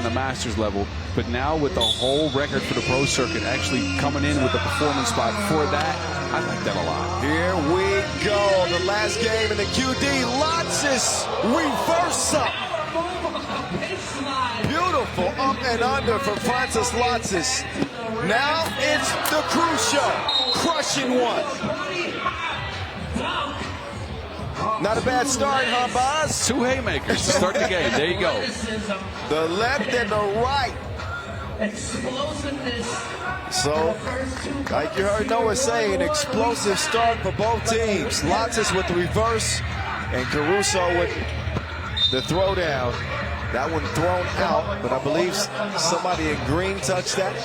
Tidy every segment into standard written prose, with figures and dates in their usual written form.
on the Masters level, but now with the whole record for the pro circuit actually coming in with a performance spot for that, I like that a lot. Here we go. The last game in the QD. Lotsis reverse up. Beautiful up and under from Francis Lotsis. Now it's the Cruise Show. Crushing one. Not a bad start, huh, Boz? 2 haymakers to start the game. There you go. The left and the right. So, like you heard Noah say, an explosive start for both teams. Lotsis with the reverse and Caruso with the throwdown. That one thrown out, but I believe somebody in green touched that.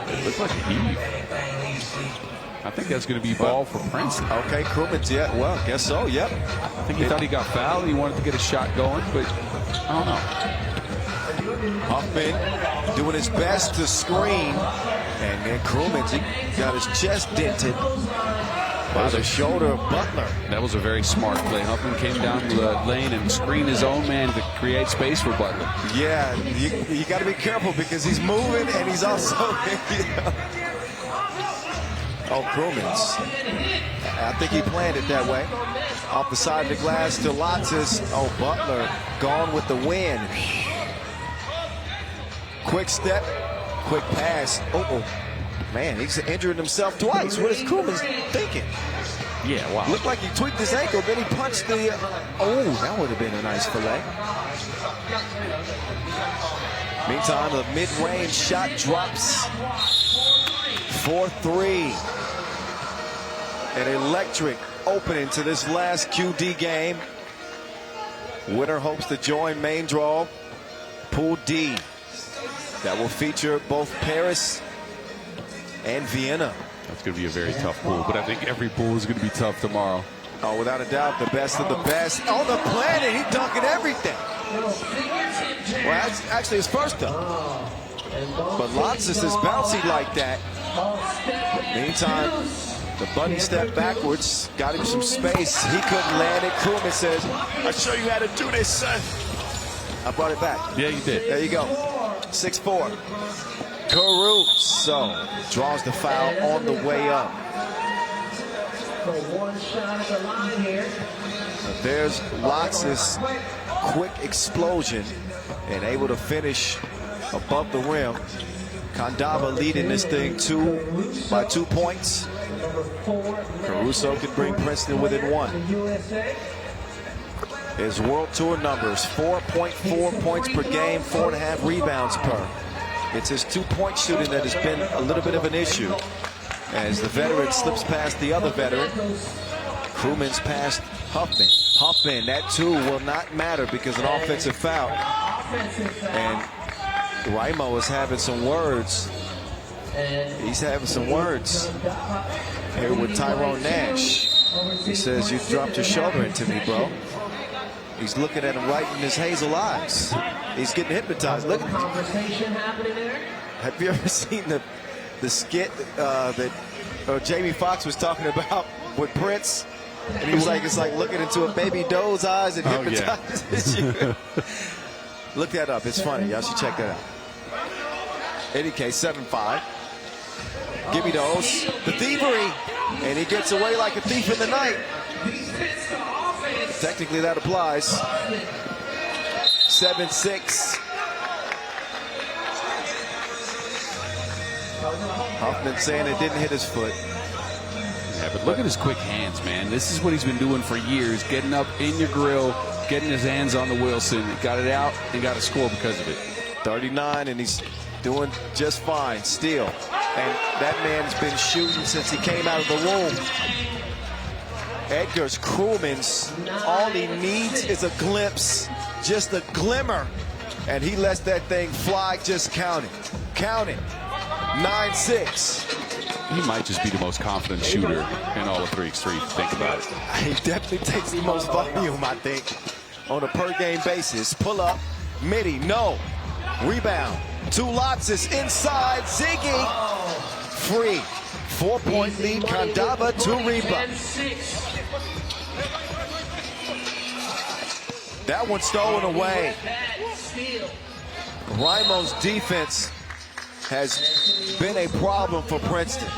It looks like a heave. I think that's going to be ball for Princeton. Okay, Krumens, yeah, well, guess so, yep. I think he thought he got fouled. He wanted to get a shot going, but I don't know. Huffman doing his best to screen, and then Krumens, he got his chest dented by the shoulder of Butler. That was a very smart play. Huffman came down the lane and screened his own man to create space for Butler. Yeah, you got to be careful because he's moving and he's also... Oh, Krumens. I think he planned it that way. Off the side of the glass to Lotsis. Oh, Butler gone with the wind. Quick step, quick pass. Oh, man, he's injured himself twice. What is Krumens thinking? Yeah, wow. Looked like he tweaked his ankle, then he punched the... Oh, that would have been a nice fillet. Meantime, the mid-range shot drops. 4-3. An electric opening to this last QD game. Winner hopes to join main draw Pool D. That will feature both Paris and Vienna. That's going to be a very tough pool, but I think every pool is going to be tough tomorrow. Oh, without a doubt, the best of the best. On the planet, he dunking everything. Well, that's actually his first dunk. But Lotsis is bouncy like that. Meantime, the bunny stepped backwards, got him some space. He couldn't land it. Krumens says, I'll show you how to do this, son. I brought it back. Yeah, you did. There you go. 6-4. Caruso draws the foul on the way up. There's Lotsis' quick explosion and able to finish above the rim. Kandava leading this thing by 2 points. Caruso can bring Princeton within 1. His World Tour numbers, 4.4 points per game, 4.5 rebounds per. It's his 2-point shooting that has been a little bit of an issue as the veteran slips past the other veteran. Krumens past Huffman. Huffman, that too will not matter because an offensive foul. And Raimo is having some words. He's having some words here with Tyrone Nash. He says, you dropped your shoulder into me, bro. He's looking at him right in his hazel eyes. He's getting hypnotized. Look at Have you ever seen the skit that Jamie Foxx was talking about with Prince? And he was like, it's like looking into a baby doe's eyes and hypnotizes you. Look that up. It's funny. Y'all should check that out. Any case, 7-5. Give me those. The thievery. And he gets away like a thief in the night. Technically, that applies. 7-6. Huffman saying it didn't hit his foot. Yeah, but look at his quick hands, man. This is what he's been doing for years. Getting up in your grill, getting his hands on the Wilson. Got it out and got a score because of it. 39, and he's doing just fine still. And that man's been shooting since he came out of the womb. Edgar's Krumens, all he needs is a glimpse, just a glimmer, and he lets that thing fly. Just count it. Count it. 9-6. He might just be the most confident shooter in all of 3x3. Think about it. He definitely takes the most volume, I think, on a per-game basis. Pull up, midi, no. Rebound. 2 Lotsis inside. Ziggy. Free. 4-point lead. Kandava Turība. That one stolen away. Rimo's defense has been a problem for Princeton.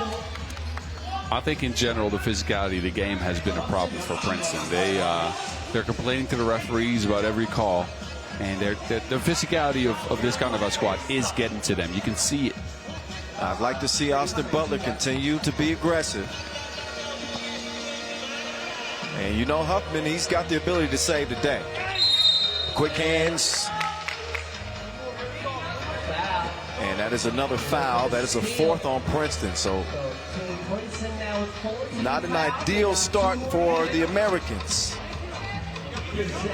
I think in general the physicality of the game has been a problem for Princeton. They're complaining to the referees about every call, and the physicality of this Kandava squad is getting to them. You can see it. I'd like to see Austin Butler continue to be aggressive. And you know Huffman, he's got the ability to save the day. Quick hands. And that is another foul. That is a fourth on Princeton. So not an ideal start for the Americans.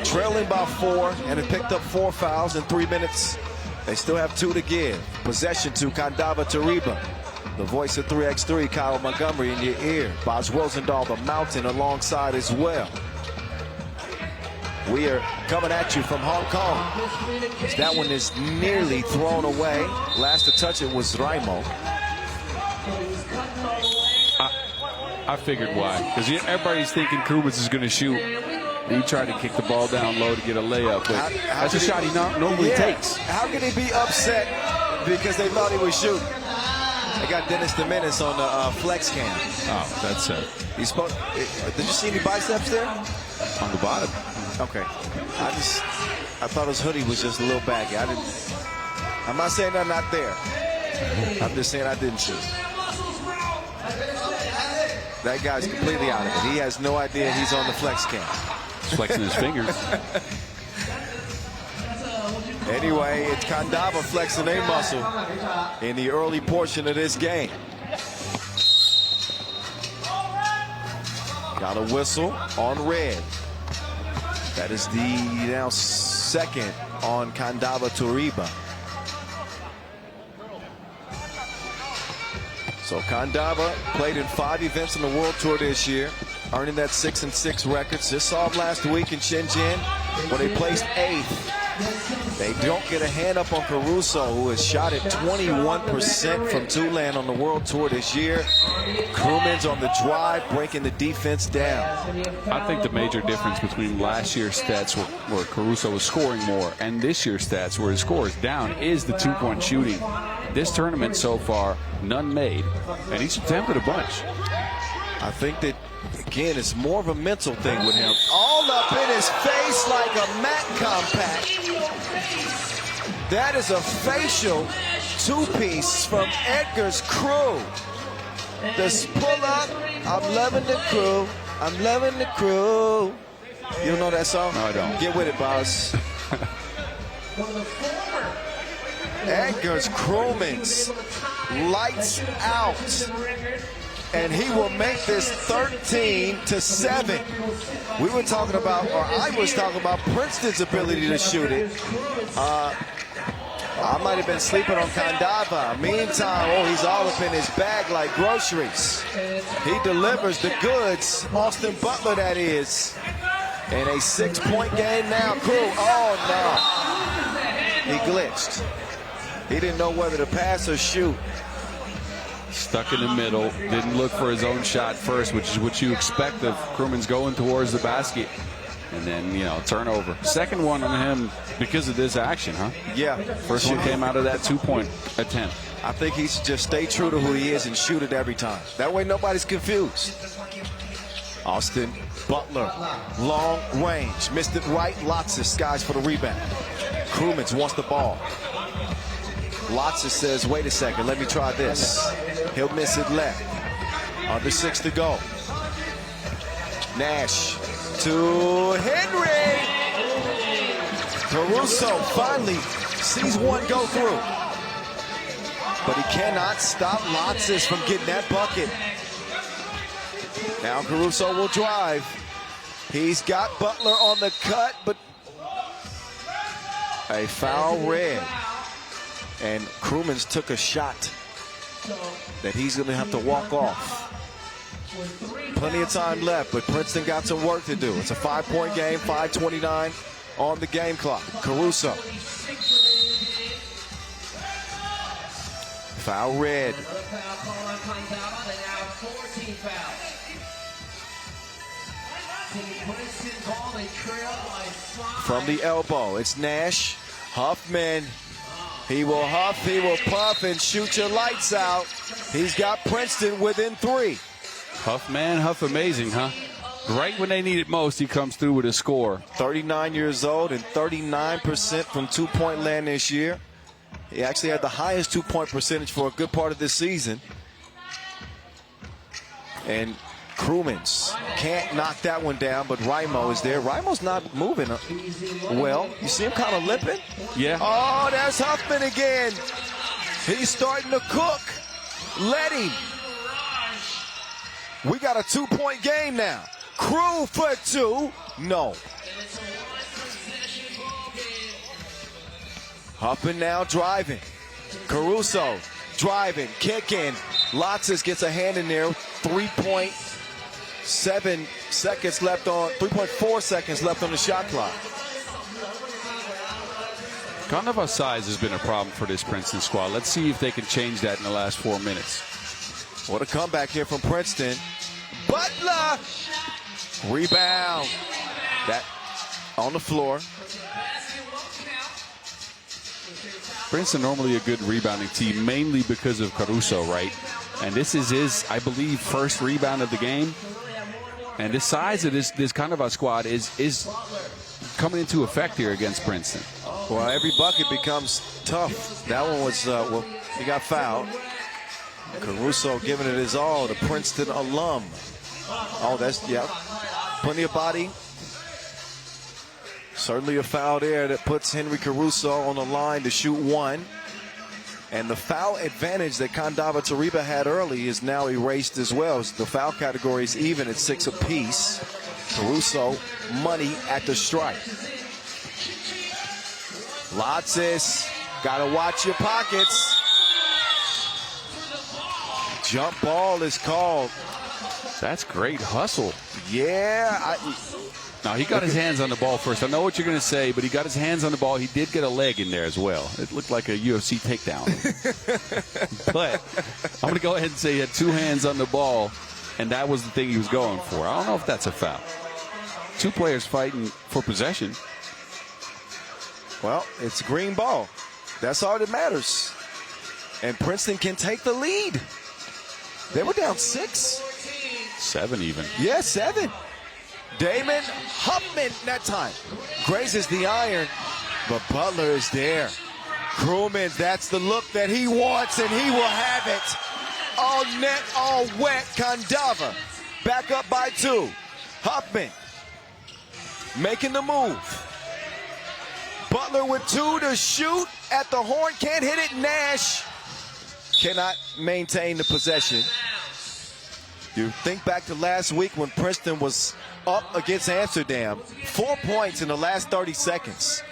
Trailing by 4 and have picked up 4 fouls in 3 minutes. They still have 2 to give. Possession to Kandava Turība. The voice of 3x3, Kyle Montgomery in your ear. Boz Rosendahl, the mountain alongside as well. We are coming at you from Hong Kong. That one is nearly thrown away. Last to touch it was Rimo. I figured why. Because everybody's thinking Krumens is going to shoot. He tried to kick the ball down low to get a layup. But that's a shot he normally takes. How can he be upset because they thought he was shooting? They got Dennis the Menace on the flex cam. Oh, that's it. He's supposed. Did you see any biceps there? On the bottom. Okay. I thought his hoodie was just a little baggy. I'm not saying I'm not there. I'm just saying I didn't shoot. That guy's completely out of it. He has no idea he's on the flex cam. He's flexing his fingers. Anyway, it's Kandava flexing a muscle in the early portion of this game. Got a whistle on red. That is the now second on Kandava Turība. So Kandava played in 5 events on the World Tour this year, earning that 6-6 record. Just saw him last week in Shenzhen, where they placed 8th. They don't get a hand up on Caruso, who has shot at 21% from Tulane on the World Tour this year. Krumens on the drive, breaking the defense down. I think the major difference between last year's stats where Caruso was scoring more and this year's stats where his score is down is the 2-point shooting. This tournament so far, none made, and he's attempted a bunch. I think that, again, it's more of a mental thing with him. All up in his face like a mat compact. That is a facial 2-piece from Edgar's crew. This pull up, I'm loving the crew. I'm loving the crew. You don't know that song? No, I don't. Get with it, boss. Edgar's Krumens lights out. And he will make this 13-7. We were talking about, or I was talking about Princeton's ability to shoot it. I might have been sleeping on Kandava. Meantime, he's all up in his bag like groceries. He delivers the goods. Austin Butler, that is. In a 6-point game now. Cool. Oh, no. He glitched. He didn't know whether to pass or shoot. Stuck in the middle, didn't look for his own shot first, which is what you expect of Krumens going towards the basket. And then, turnover. Second one on him because of this action, huh? Yeah. First one came out of that 2-point attempt. I think he should just stay true to who he is and shoot it every time. That way nobody's confused. Austin Butler, long range. Missed it right. Lotsis skies for the rebound. Krumens wants the ball. Lotsis says, wait a second, let me try this. He'll miss it left. Under 6 to go. Nash to Henry. Caruso finally sees one go through. But he cannot stop Lotsis from getting that bucket. Now Caruso will drive. He's got Butler on the cut, but a foul red. And Krumens took a shot that he's going to have to walk off. Plenty of time left, but Princeton got some work to do. It's a 5-point game, 5:29 on the game clock. Caruso. Foul red. From the elbow, it's Nash. Huffman He will huff, he will puff, and shoot your lights out. He's got Princeton within 3. Huffman, Huff amazing, huh? Right when they need it most, he comes through with a score. 39 years old and 39% from two-point land this year. He actually had the highest two-point percentage for a good part of this season. And Krumins can't knock that one down, but Raimo is there. Raimo's not moving well. You see him kind of limping? Yeah. Oh, that's Huffman again. He's starting to cook. Let him. We got a 2-point game now. Crew for 2. No. Huffman now driving. Caruso driving, kicking. Lotzis gets a hand in there. 3.7 seconds left on, 3.4 seconds left on the shot clock. Kandava size has been a problem for this Princeton squad. Let's see if they can change that in the last 4 minutes. What a comeback here from Princeton. Butler! Rebound. That on the floor. Princeton normally a good rebounding team, mainly because of Caruso, right? And this is his, I believe, first rebound of the game. And the size of this Kandava squad is coming into effect here against Princeton. Well, every bucket becomes tough. That one was, well, he got fouled. Caruso giving it his all, the Princeton alum. Oh, that's, yeah, plenty of body. Certainly a foul there that puts Henry Caruso on the line to shoot 1. And the foul advantage that Kandava Turība had early is now erased as well. The foul category is even at 6 apiece. Caruso, money at the strike. Lotzis, gotta watch your pockets. Jump ball is called. That's great hustle. Yeah. Now, he got his hands on the ball first. I know what you're going to say, but he got his hands on the ball. He did get a leg in there as well. It looked like a UFC takedown. But I'm going to go ahead and say he had 2 hands on the ball, and that was the thing he was going for. I don't know if that's a foul. 2 players fighting for possession. Well, it's green ball. That's all that matters. And Princeton can take the lead. They were down 6. 7 even. Yeah, 7. Damon Huffman that time grazes the iron, but Butler is there. Krumins, that's the look that he wants, and he will have it. All net, all wet. Kandava back up by 2. Huffman making the move. Butler with 2 to shoot at the horn, can't hit it. Nash cannot maintain the possession. You think back to last week when Princeton was up against Amsterdam, 4 points in the last 30 seconds.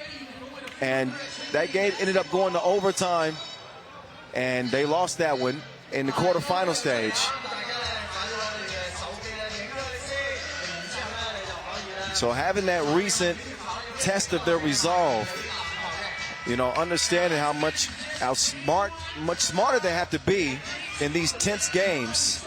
And that game ended up going to overtime, and they lost that one in the quarterfinal stage. So having that recent test of their resolve, you know, understanding much smarter they have to be in these tense games.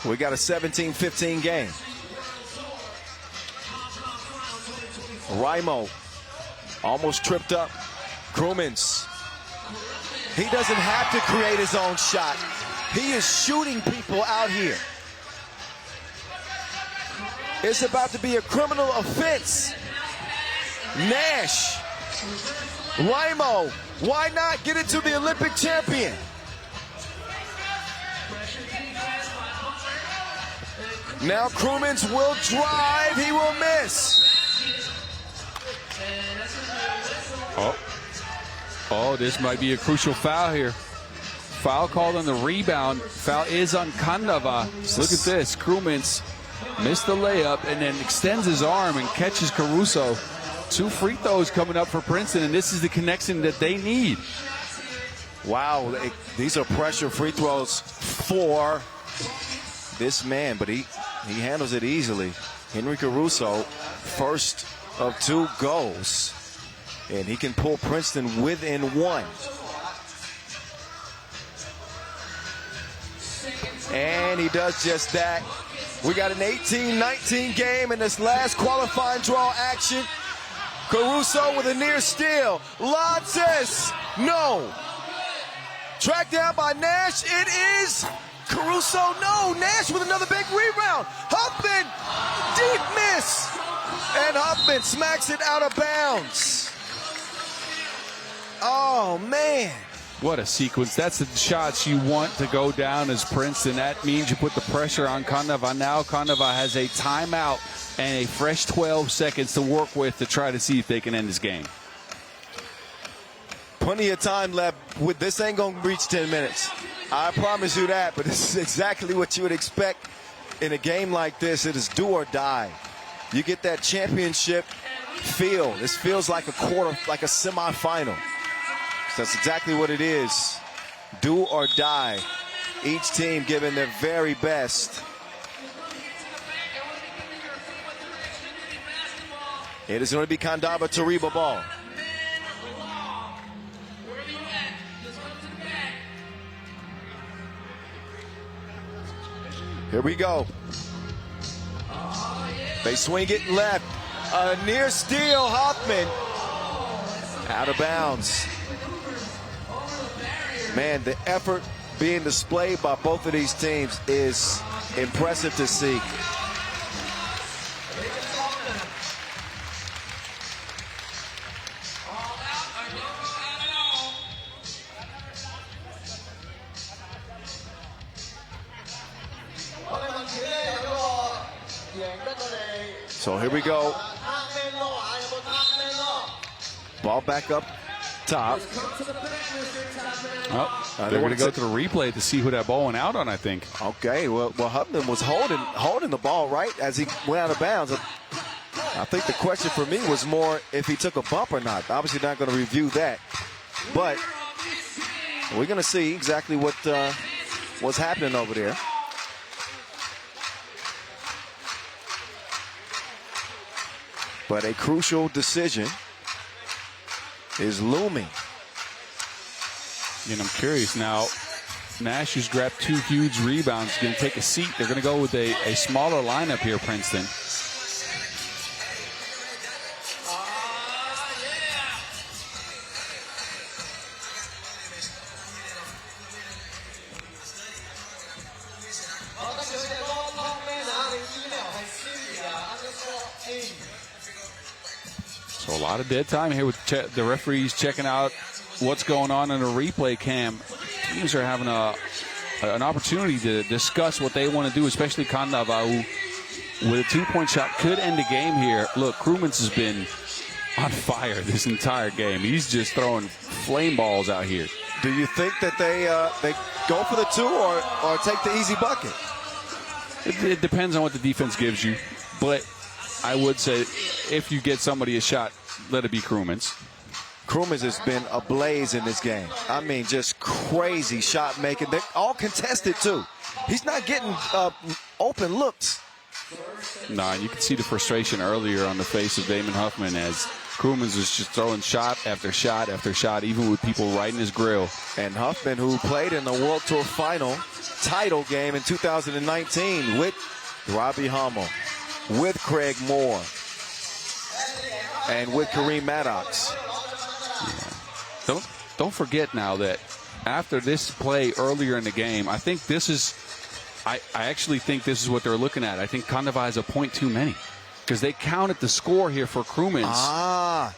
We got a 17-15 game. Raimo almost tripped up. Krumins. He doesn't have to create his own shot. He is shooting people out here. It's about to be a criminal offense. Nash. Raimo. Why not get it to the Olympic champion? Now Krumins will drive. He will miss. Oh, this might be a crucial foul here. Foul called on the rebound. Foul is on Kandava. Look at this. Krumins missed the layup and then extends his arm and catches Caruso. 2 free throws coming up for Princeton, and this is the connection that they need. Wow, these are pressure free throws for this man, but he handles it easily. Henry Caruso, first of 2 goals, and he can pull Princeton within 1. And he does just that. We got an 18-19 game in this last qualifying draw action. Caruso with a near steal. Lances, no. Tracked down by Nash. It is Caruso, no. Nash with another big rebound. Huffman, deep miss. And Huffman smacks it out of bounds. Oh, man. What a sequence. That's the shots you want to go down as Princeton. That means you put the pressure on Kandava. Now Kandava has a timeout and a fresh 12 seconds to work with to try to see if they can end this game. Plenty of time left. This ain't going to reach 10 minutes. I promise you that, but this is exactly what you would expect in a game like this. It is do or die. You get that championship feel. This feels like a quarter, like a semifinal. That's exactly what it is. Do or die. Each team giving their very best. It is going to be Kandava Turība ball. Here we go. They swing it left. A near steal, Huffman. Out of bounds. Man, the effort being displayed by both of these teams is impressive to see. So here we go. Ball back up top. Oh, they're going to go to the replay to see who that ball went out on, I think. Okay, well Huffman was holding the ball right as he went out of bounds. I think the question for me was more if he took a bump or not. Obviously not going to review that. But we're going to see exactly what's happening over there. But a crucial decision is looming. And I'm curious now, Nash, who's grabbed 2 huge rebounds, going to take a seat. They're going to go with a smaller lineup here, Princeton. So a lot of dead time here with the referees checking out what's going on in a replay cam. Teams are having an opportunity to discuss what they want to do, especially Kandava, who with a 2-point shot could end the game here. Look, Krumens has been on fire this entire game. He's just throwing flame balls out here. Do you think that they go for the 2 or take the easy bucket? It depends on what the defense gives you, but I would say if you get somebody a shot, let it be Krumens. Krumens has been ablaze in this game. I mean, just crazy shot making. They're all contested, too. He's not getting open looks. No, and you can see the frustration earlier on the face of Damon Huffman as Krumens was just throwing shot after shot after shot, even with people right in his grill. And Huffman, who played in the World Tour Final title game in 2019 with Robbie Hummel, with Craig Moore, and with Kareem Maddox. Yeah. Don't forget now that after this play earlier in the game, I think this is I actually think this is what they're looking at. I think Kandava has a point too many because they counted the score here for Krumens. Ah.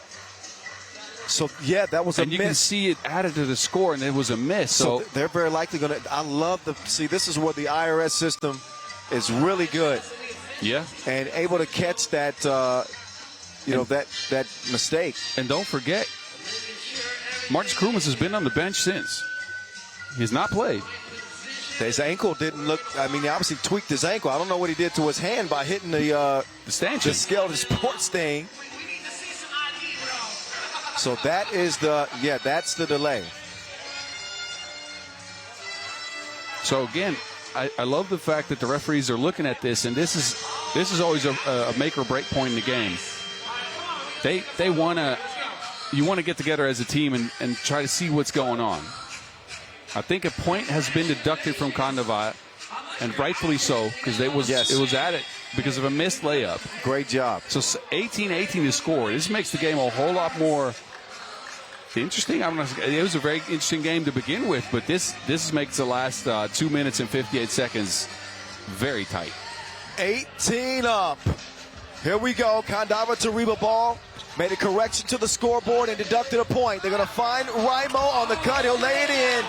So, yeah, that was a miss. And you can see it added to the score, and it was a miss. So they're very likely going to – I love see, this is where the IRS system is really good. Yeah. And able to catch that, that mistake. And don't forget, Marcus Krumens has been on the bench since. He's not played. His ankle didn't look – I mean, he obviously tweaked his ankle. I don't know what he did to his hand by hitting the stanchion. The skeleton sports thing. So that is that's the delay. So again, I love the fact that the referees are looking at this, and this is always a make or break point in the game. You want to get together as a team and try to see what's going on. I think a point has been deducted from Kandava, and rightfully so, because it was at it because of a missed layup. Great job. So 18-18 to score. This makes the game a whole lot more interesting. It was a very interesting game to begin with, but this makes the last 2 minutes and 58 seconds very tight. 18 up. Here we go. Kandava Turība ball. Made a correction to the scoreboard and deducted a point. They're going to find Raimo on the cut. He'll lay it in.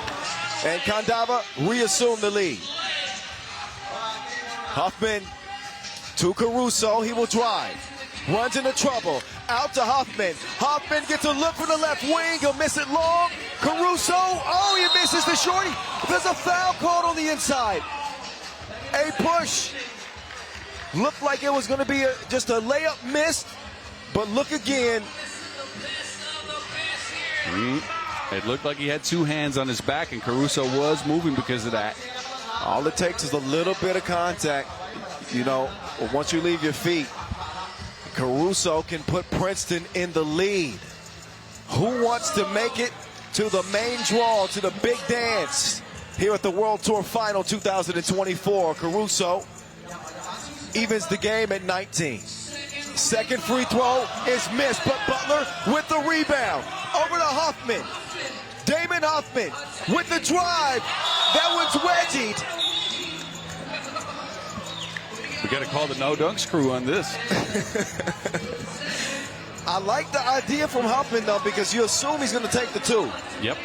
And Kandava reassume the lead. Huffman to Caruso. He will drive. Runs into trouble. Out to Huffman. Huffman gets a look from the left wing. He'll miss it long. Caruso. Oh, he misses the shorty. There's a foul called on the inside. A push. Looked like it was going to be just a layup missed. But look again. It looked like he had two hands on his back, and Caruso was moving because of that. All it takes is a little bit of contact. You know, once you leave your feet, Caruso can put Princeton in the lead. Who wants to make it to the main draw, to the big dance here at the World Tour Final 2024? Caruso evens the game at 19. Second free throw is missed, but Butler with the rebound. Over to Huffman. Damon Huffman with the drive. That one's wedgied. We got to call the no dunks crew on this. I like the idea from Huffman, though, because you assume he's going to take the two. Yep.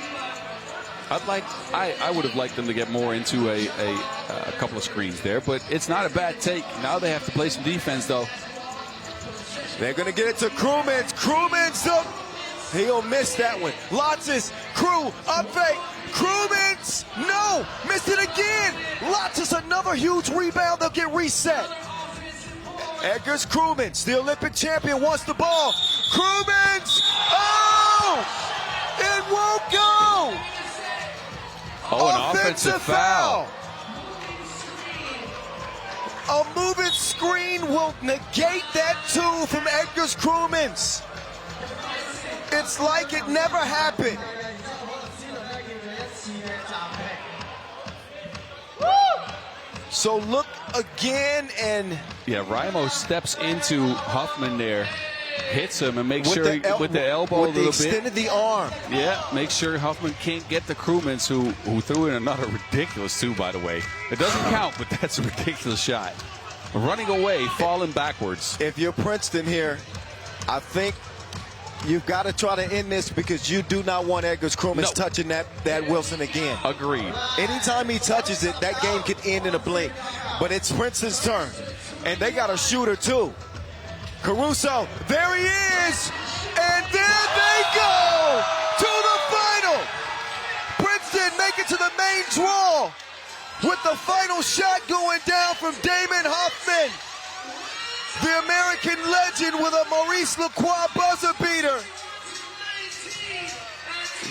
I would have liked them to get more into a couple of screens there, but it's not a bad take. Now they have to play some defense, though. They're going to get it to Crewmans. Crewmans, he'll miss that one. Lotz's Crew, up fake. Crewmans, no, missed it again. Lotz's another huge rebound. They'll get reset. Edgar's Crewmans, the Olympic champion, wants the ball. Crewmans, oh, it won't go. Oh, an offensive foul. A moving screen will negate that two from Edgar's Crewmans. It's like it never happened. So look again, and yeah, Raimo steps into Huffman there, hits him, and makes sure with the elbow with a little the extend of the arm. Yeah, make sure Huffman can't get the Crewmans, who threw in another ridiculous two, by the way. It doesn't count, but that's a ridiculous shot. Running away, falling backwards. If you're Princeton here, I think you've got to try to end this, because you do not want Edgar's Crewmans touching that Wilson again. Agreed. Anytime he touches it, that game could end in a blink. But it's Princeton's turn, and they got a shooter too. Caruso, there he is, and there they go to the final. Princeton make it to the main draw with the final shot going down from Damon Huffman, the American legend, with a Maurice Lacroix buzzer beater.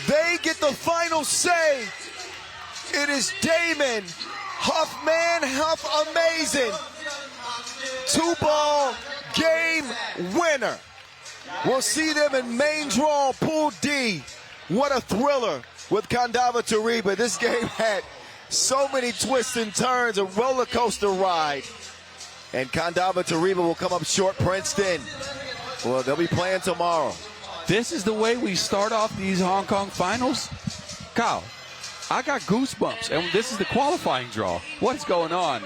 They get the final say. It is Damon Huffman, Huff amazing. 2-ball game winner. We'll see them in main draw, Pool D. What a thriller with Kandava Turība. This game had so many twists and turns, a roller coaster ride. And Kandava Turība will come up short. Princeton, well, they'll be playing tomorrow. This is the way we start off these Hong Kong finals? Kyle, I got goosebumps, and this is the qualifying draw. What is going on?